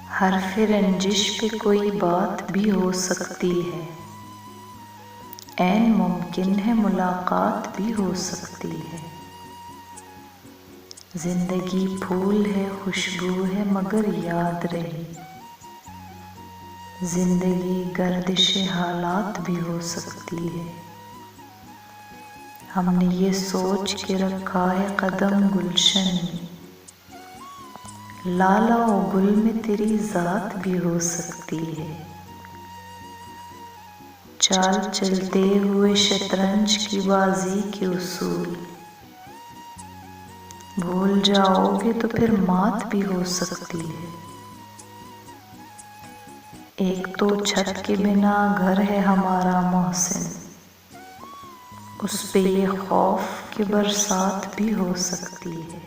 हर्फ़ रंजिश पे कोई बात भी हो सकती है, ऐन मुमकिन है मुलाकात भी हो सकती है। जिंदगी फूल है, खुशबू है, मगर याद रहे जिंदगी गर्दिश हालात भी हो सकती है। हमने ये सोच के रखा है कदम गुलशन में, लाला ओ गुल में तेरी ज़ात भी हो सकती है। चाल चलते हुए शतरंज की बाजी के उसूल भूल जाओगे तो फिर मात भी हो सकती है। एक तो छत के बिना घर है हमारा मोहसिन, उस पे ये खौफ कि बरसात भी हो सकती है।